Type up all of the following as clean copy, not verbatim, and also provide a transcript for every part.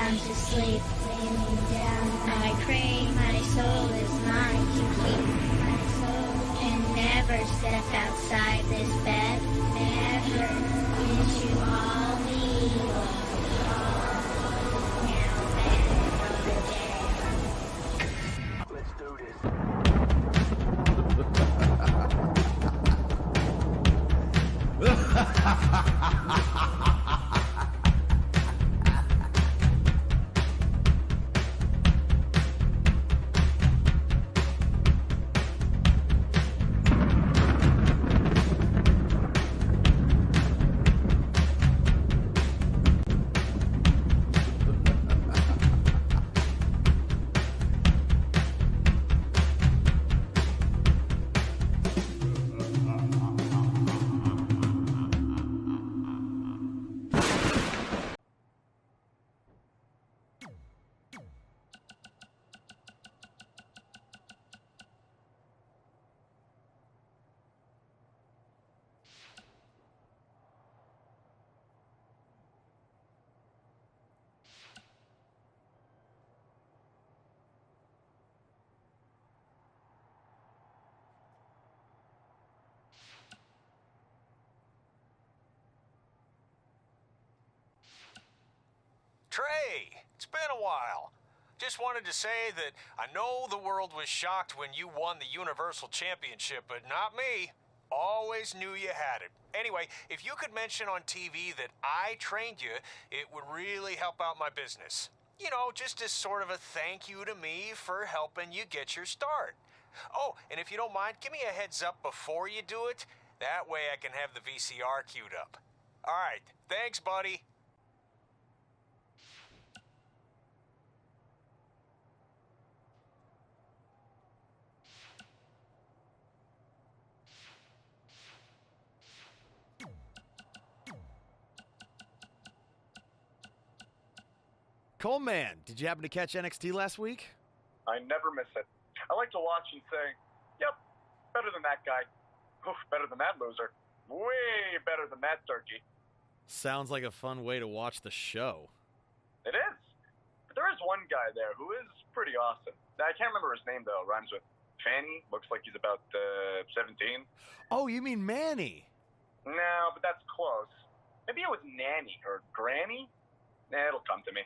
down to sleep. I pray my soul is mine to keep. And never step outside this bed. Never into all the evil. Now bend from the dead. Let's do this. Trey, it's been a while. Just wanted to say that I know the world was shocked when you won the Universal Championship, but not me. Always knew you had it. Anyway, if you could mention on TV that I trained you, it would really help out my business. You know, just as sort of a thank you to me for helping you get your start. Oh, and if you don't mind, give me a heads up before you do it. That way I can have the VCR queued up. All right, thanks, buddy. Coleman, did you happen to catch NXT last week? I never miss it. I like to watch and say, yep, better than that guy. Oof, better than that loser. Way better than that turkey. Sounds like a fun way to watch the show. It is. But there is one guy there who is pretty awesome. I can't remember his name, though. Rhymes with Fanny. Looks like he's about 17. Oh, you mean Manny? No, but that's close. Maybe it was Nanny or Granny? It'll come to me.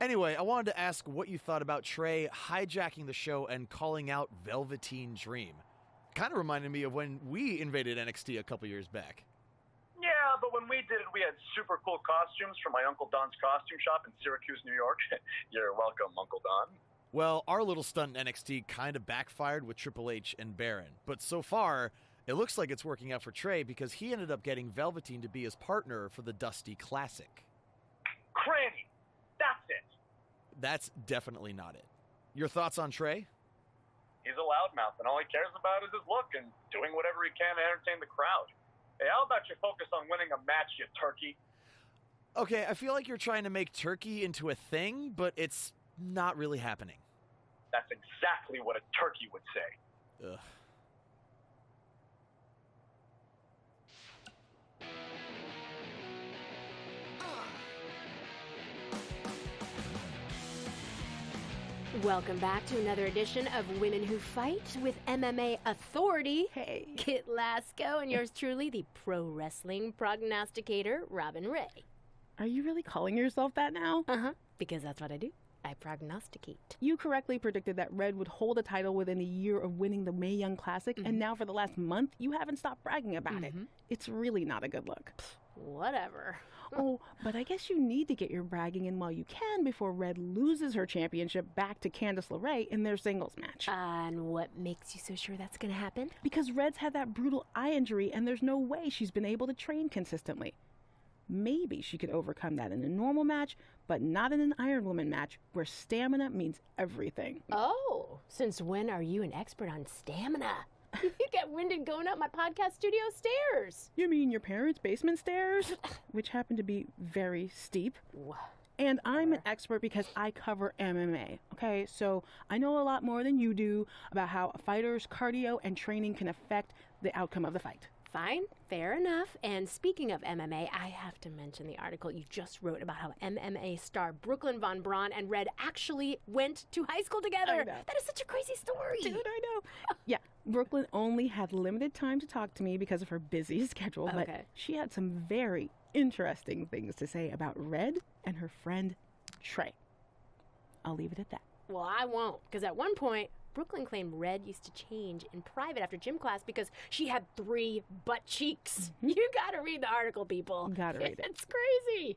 Anyway, I wanted to ask what you thought about Trey hijacking the show and calling out Velveteen Dream. Kind of reminded me of when we invaded NXT a couple years back. Yeah, but when we did it, we had super cool costumes from my Uncle Don's costume shop in Syracuse, New York. You're welcome, Uncle Don. Well, our little stunt in NXT kind of backfired with Triple H and Baron. But so far, it looks like it's working out for Trey because he ended up getting Velveteen to be his partner for the Dusty Classic. Cranny! That's it! That's definitely not it. Your thoughts on Trey? He's a loudmouth, and all he cares about is his look and doing whatever he can to entertain the crowd. Hey, how about you focus on winning a match, you turkey? Okay, I feel like you're trying to make turkey into a thing, but it's not really happening. That's exactly what a turkey would say. Ugh. Welcome back to another edition of Women Who Fight with MMA Authority. Hey. Kit Lasco and yours truly, the pro wrestling prognosticator, Robin Ray. Are you really calling yourself that now? Uh-huh, because that's what I do. I prognosticate. You correctly predicted that Red would hold a title within a year of winning the Mae Young Classic, and now for the last month, you haven't stopped bragging about it. It's really not a good look. Whatever. Oh, but I guess you need to get your bragging in while you can before Red loses her championship back to Candice LeRae in their singles match. And what makes you so sure that's going to happen? Because Red's had that brutal eye injury, and there's no way she's been able to train consistently. Maybe she could overcome that in a normal match, but not in an Iron Woman match where stamina means everything. Oh, since when are you an expert on stamina? You get winded going up my podcast studio stairs. You mean your parents' basement stairs? Which happen to be very steep. And I'm an expert because I cover MMA, okay? So I know a lot more than you do about how a fighter's cardio and training can affect the outcome of the fight. Fine, fair enough. And speaking of MMA, I have to mention the article you just wrote about how MMA star Brooklyn Von Braun and Red actually went to high school together. I know. That is such a crazy story. Dude, I know. Yeah, Brooklyn only had limited time to talk to me because of her busy schedule, but Okay. she had some very interesting things to say about Red and her friend Trey. I'll leave it at that. Well, I won't, because at one point, Brooklyn claimed Red used to change in private after gym class because she had 3 butt cheeks. You gotta read the article, people. Gotta read it. It's crazy.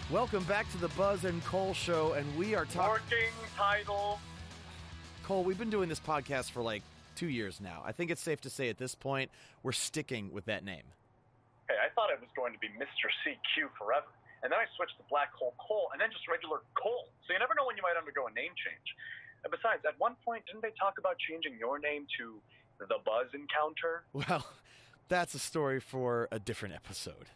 Welcome back to the Buzz and Cole Show, and we are talking. Working title. Cole, we've been doing this podcast for like 2 years now. I think it's safe to say at this point we're sticking with that name. Hey, I thought it was going to be Mr. CQ forever. And then I switched to Black Hole Cole and then just regular Cole. So you never know when you might undergo a name change. And besides, at one point, didn't they talk about changing your name to The Buzz Encounter? Well, that's a story for a different episode.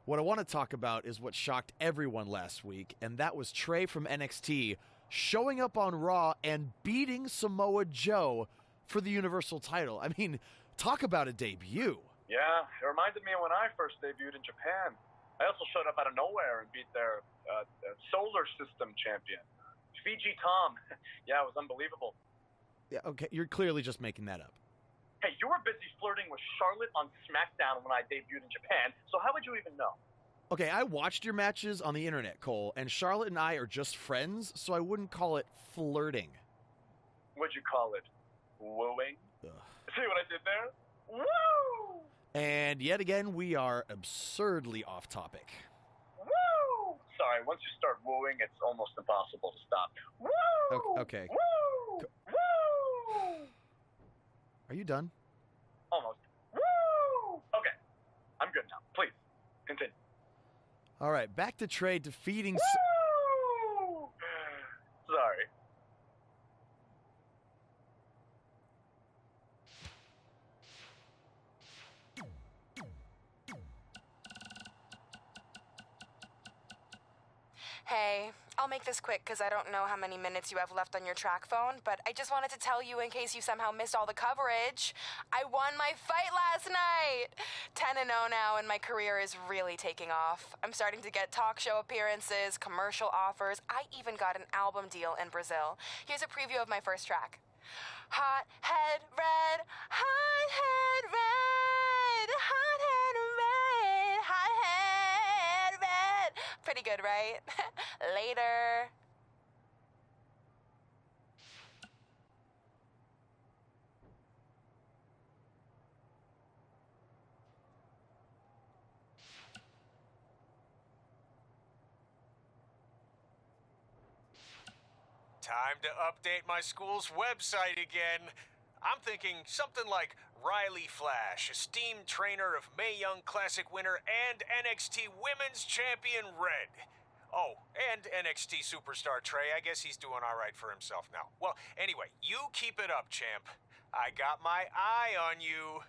What I want to talk about is what shocked everyone last week, and that was Trey from NXT showing up on Raw and beating Samoa Joe for the Universal title. I mean, talk about a debut. Yeah, it reminded me of when I first debuted in Japan. I also showed up out of nowhere and beat their solar system champion, Fiji Tom. Yeah, it was unbelievable. Yeah, okay, you're clearly just making that up. Hey, you were busy flirting with Charlotte on SmackDown when I debuted in Japan, so how would you even know? Okay, I watched your matches on the internet, Cole, and Charlotte and I are just friends, so I wouldn't call it flirting. What'd you call it? Wooing? Ugh. See what I did there? Woo! And yet again, we are absurdly off topic. Woo! Sorry, once you start wooing, it's almost impossible to stop. Woo! Okay. Woo! Woo! Are you done? Almost. Woo! Okay, I'm good now. Please, continue. All right, back to Trey defeating... Woo! Sorry. Hey, I'll make this quick because I don't know how many minutes you have left on your track phone, but I just wanted to tell you in case you somehow missed all the coverage. I won my fight last night! 10-0 now, and my career is really taking off. I'm starting to get talk show appearances, commercial offers. I even got an album deal in Brazil. Here's a preview of my first track. Hot head red, hot head red, hot head red, hot head red. Pretty good, right? Later. Time to update my school's website again. I'm thinking something like Riley Flash, esteemed trainer of Mae Young Classic winner and NXT Women's Champion Red. Oh, and NXT Superstar Trey. I guess he's doing all right for himself now. Well, anyway, you keep it up, champ. I got my eye on you.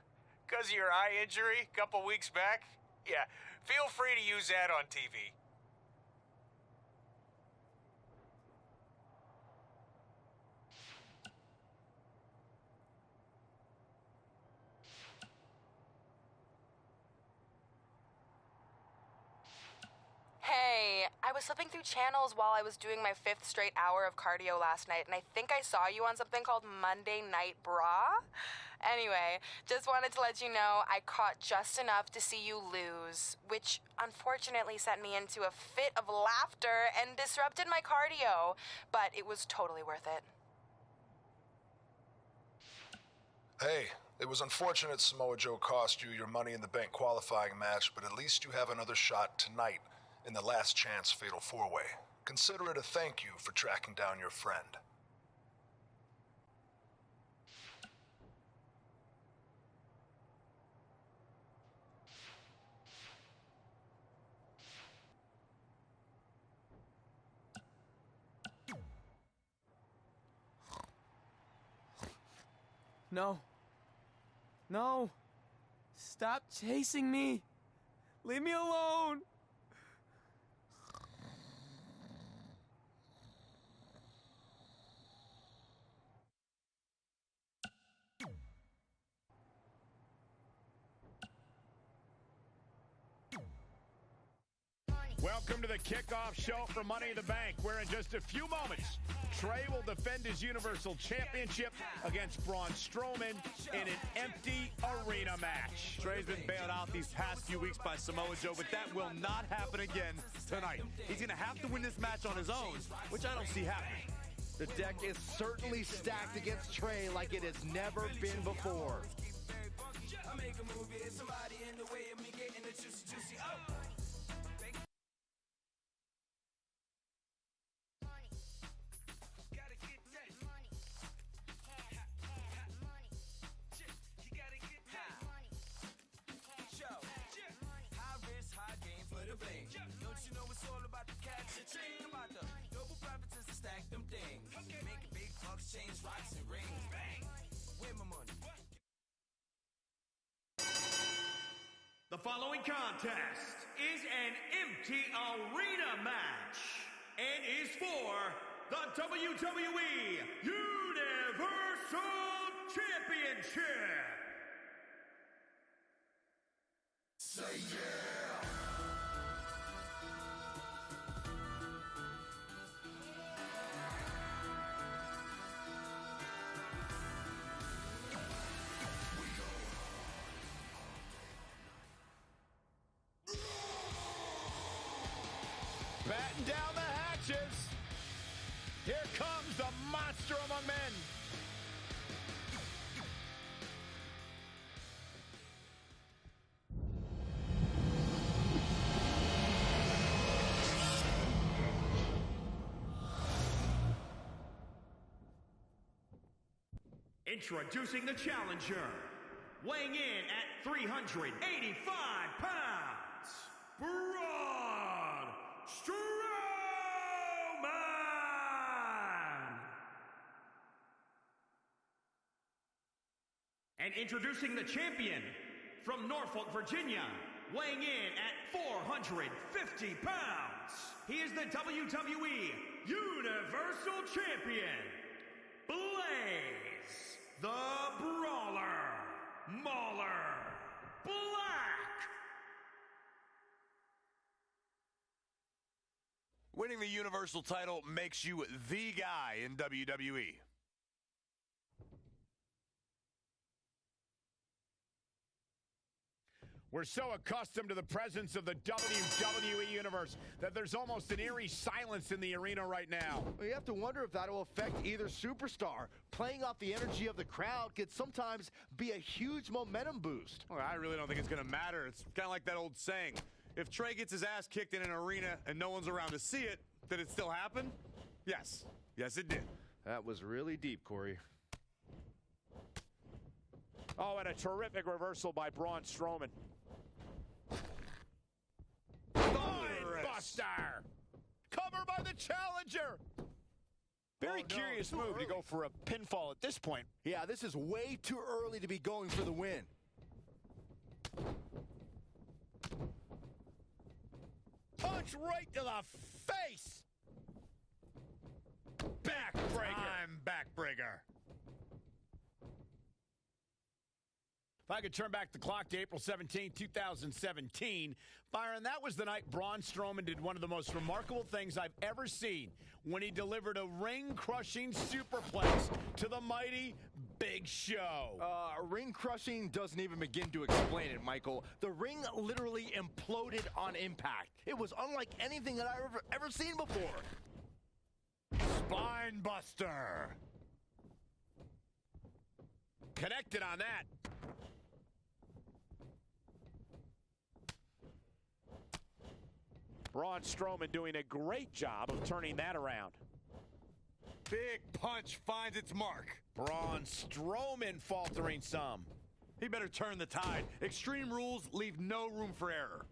'Cause of your eye injury a couple weeks back? Yeah, feel free to use that on TV. Hey, I was flipping through channels while I was doing my 5th straight hour of cardio last night, and I think I saw you on something called Monday Night Bra. Anyway, just wanted to let you know I caught just enough to see you lose, which unfortunately sent me into a fit of laughter and disrupted my cardio, but it was totally worth it. Hey, it was unfortunate Samoa Joe cost you your Money in the Bank qualifying match, but at least you have another shot tonight in the last chance fatal 4-way. Consider it a thank you for tracking down your friend. No. No. Stop chasing me. Leave me alone. Welcome to the kickoff show for Money in the Bank, where in just a few moments, Trey will defend his Universal Championship against Braun Strowman in an empty arena match. Trey's been bailed out these past few weeks by Samoa Joe, but that will not happen again tonight. He's going to have to win this match on his own, which I don't see happening. The deck is certainly stacked against Trey like it has never been before. Don't you know it's all about the cash and chain, about the double profits to stack them things. Making big bucks, change rocks and rings. Bang! Where my money? The following contest is an empty arena match and is for the WWE Universal Championship. Say yeah! Batten down the hatches. Here comes the monster among men. Introducing the challenger, weighing in at 385 pounds, Braun Strowman! And introducing the champion, from Norfolk, Virginia, weighing in at 450 pounds, he is the WWE Universal Champion, Blaze, the Brawler, Mauler, Black! Winning the Universal title makes you the guy in WWE. We're so accustomed to the presence of the WWE Universe that there's almost an eerie silence in the arena right now. Well, you have to wonder if that will affect either superstar. Playing off the energy of the crowd could sometimes be a huge momentum boost. Well, I really don't think it's going to matter. It's kind of like that old saying. If Trey gets his ass kicked in an arena and no one's around to see it, did it still happen? Yes. Yes, it did. That was really deep, Corey. Oh, and a terrific reversal by Braun Strowman. Buster! Cover by the challenger! Very curious move to go for a pinfall at this point. Yeah, this is way too early to be going for the win. Punch right to the face! Backbreaker! I'm backbreaker. If I could turn back the clock to April 17, 2017, Byron, that was the night Braun Strowman did one of the most remarkable things I've ever seen when he delivered a ring-crushing superplex to the mighty Big Show. Ring-crushing doesn't even begin to explain it, Michael. The ring literally imploded on impact. It was unlike anything that I've ever seen before. Spine buster. Connected on that. Braun Strowman doing a great job of turning that around. Big punch finds its mark. Braun Strowman faltering some. He better turn the tide. Extreme Rules leave no room for error.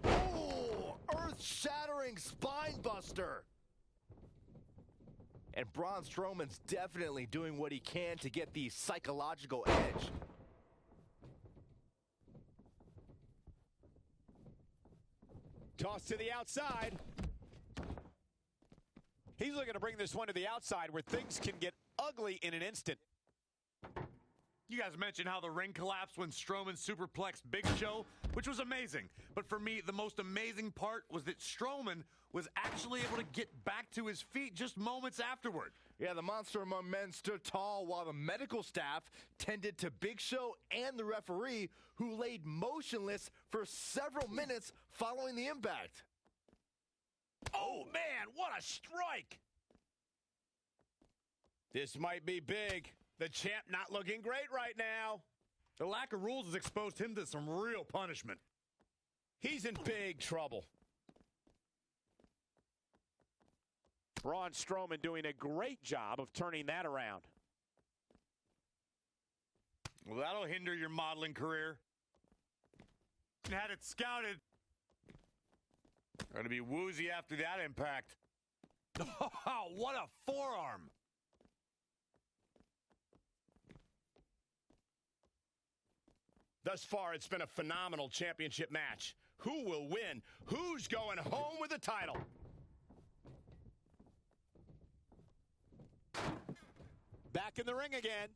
Oh, earth-shattering spine buster. And Braun Strowman's definitely doing what he can to get the psychological edge. Toss to the outside. He's looking to bring this one to the outside where things can get ugly in an instant. You guys mentioned how the ring collapsed when Strowman superplexed Big Show, which was amazing. But for me, the most amazing part was that Strowman was actually able to get back to his feet just moments afterward. Yeah, the monster among men stood tall while the medical staff tended to Big Show and the referee, who laid motionless for several minutes following the impact. Oh, man, what a strike! This might be big. The champ not looking great right now. The lack of rules has exposed him to some real punishment. He's in big trouble. Braun Strowman doing a great job of turning that around. Well, that'll hinder your modeling career. Had it scouted. Going to be woozy after that impact. Oh, what a forearm. Thus far, it's been a phenomenal championship match. Who will win? Who's going home with the title? Back in the ring again.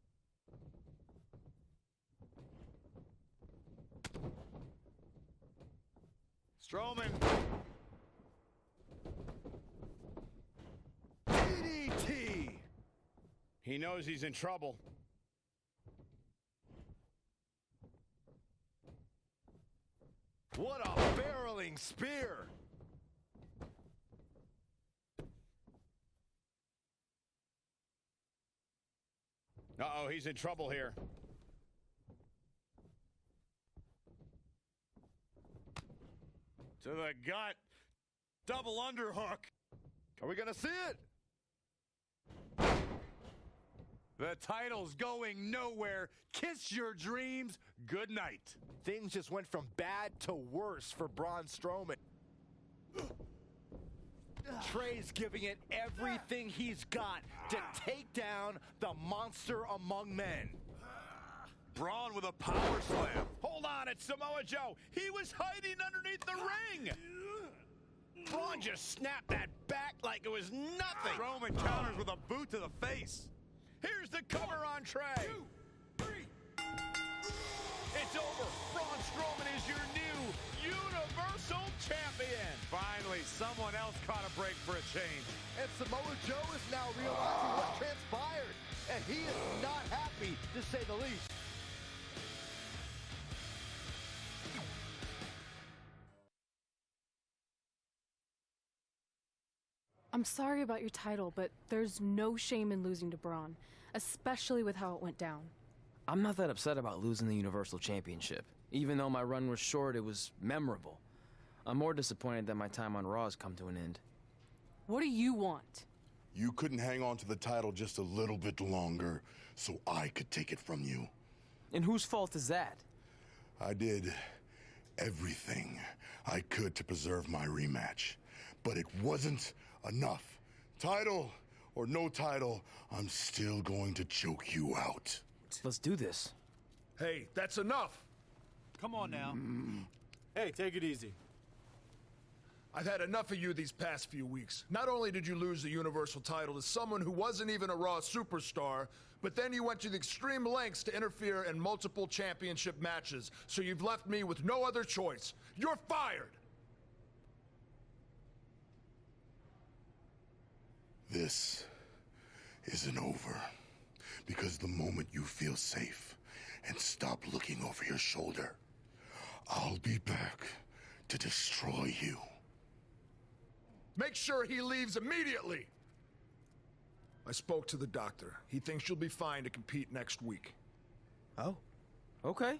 Strowman. DDT. He knows he's in trouble. What a barreling spear! Uh-oh, he's in trouble here. To the gut. Double underhook. Are we gonna see it? The title's going nowhere. Kiss your dreams. Good night. Things just went from bad to worse for Braun Strowman. Trey's giving it everything he's got to take down the monster among men. Braun with a power slam. Hold on, it's Samoa Joe. He was hiding underneath the ring. Braun just snapped that back like it was nothing. Strowman counters with a boot to the face. Here's the cover on Trey. 2, 3. It's over. Braun Strowman is your new Universal Champion. Finally, someone else caught a break for a change. And Samoa Joe is now realizing what transpired. And he is not happy, to say the least. I'm sorry about your title, but there's no shame in losing to Braun, especially with how it went down. I'm not that upset about losing the Universal Championship. Even though my run was short, it was memorable. I'm more disappointed that my time on Raw has come to an end. What do you want? You couldn't hang on to the title just a little bit longer so I could take it from you. And whose fault is that? I did everything I could to preserve my rematch, but it wasn't enough. Title or no title, I'm still going to choke you out. Let's do this. Hey, that's enough. Come on now. Hey, take it easy. I've had enough of you these past few weeks. Not only did you lose the Universal title to someone who wasn't even a Raw superstar, but then you went to the extreme lengths to interfere in multiple championship matches, so you've left me with no other choice. You're fired! This isn't over, because the moment you feel safe and stop looking over your shoulder, I'll be back to destroy you. Make sure he leaves immediately! I spoke to the doctor. He thinks you'll be fine to compete next week. Oh, okay.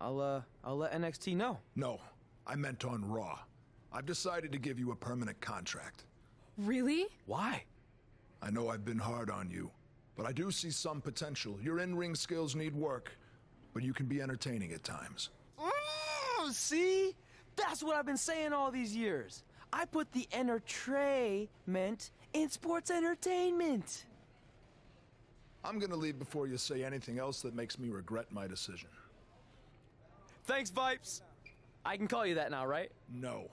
I'll let NXT know. No, I meant on Raw. I've decided to give you a permanent contract. Really? Why? I know I've been hard on you, but I do see some potential. Your in-ring skills need work, but you can be entertaining at times. See? That's what I've been saying all these years. I put the entertainment in sports entertainment. I'm gonna leave before you say anything else that makes me regret my decision. Thanks, Vipes. I can call you that now, right? No.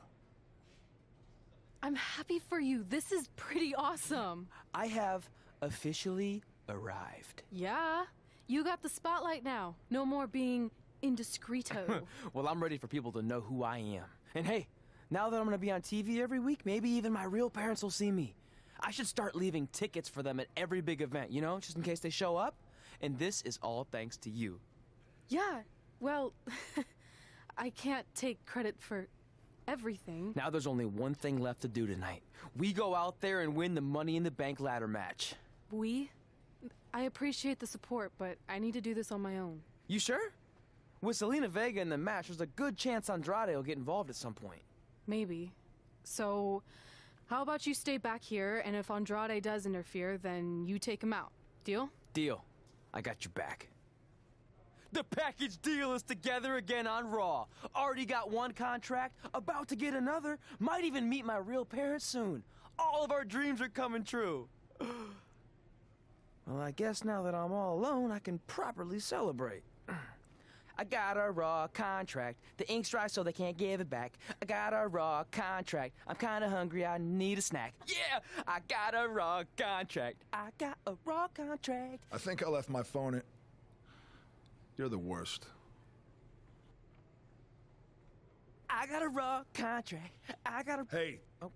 I'm happy for you. This is pretty awesome. I have officially arrived. Yeah. You got the spotlight now. No more being indiscreto. Well, I'm ready for people to know who I am. And hey, now that I'm gonna be on TV every week, maybe even my real parents will see me. I should start leaving tickets for them at every big event, you know, just in case they show up. And this is all thanks to you. Yeah, well, I can't take credit for everything. Now there's only one thing left to do tonight. We go out there and win the Money in the Bank ladder match. We? I appreciate the support, but I need to do this on my own. You sure? With Selena Vega in the match, there's a good chance Andrade will get involved at some point. Maybe. So, how about you stay back here, and if Andrade does interfere, then you take him out. Deal? Deal. I got your back. The package deal is together again on Raw. Already got one contract, about to get another, might even meet my real parents soon. All of our dreams are coming true. Well, I guess now that I'm all alone, I can properly celebrate. I got a Raw contract. The ink's dry so they can't give it back. I got a Raw contract. I'm kinda hungry, I need a snack. Yeah! I got a Raw contract. I got a Raw contract. I think I left my phone in... You're the worst. I got a Raw contract. I got a... Hey, Oh.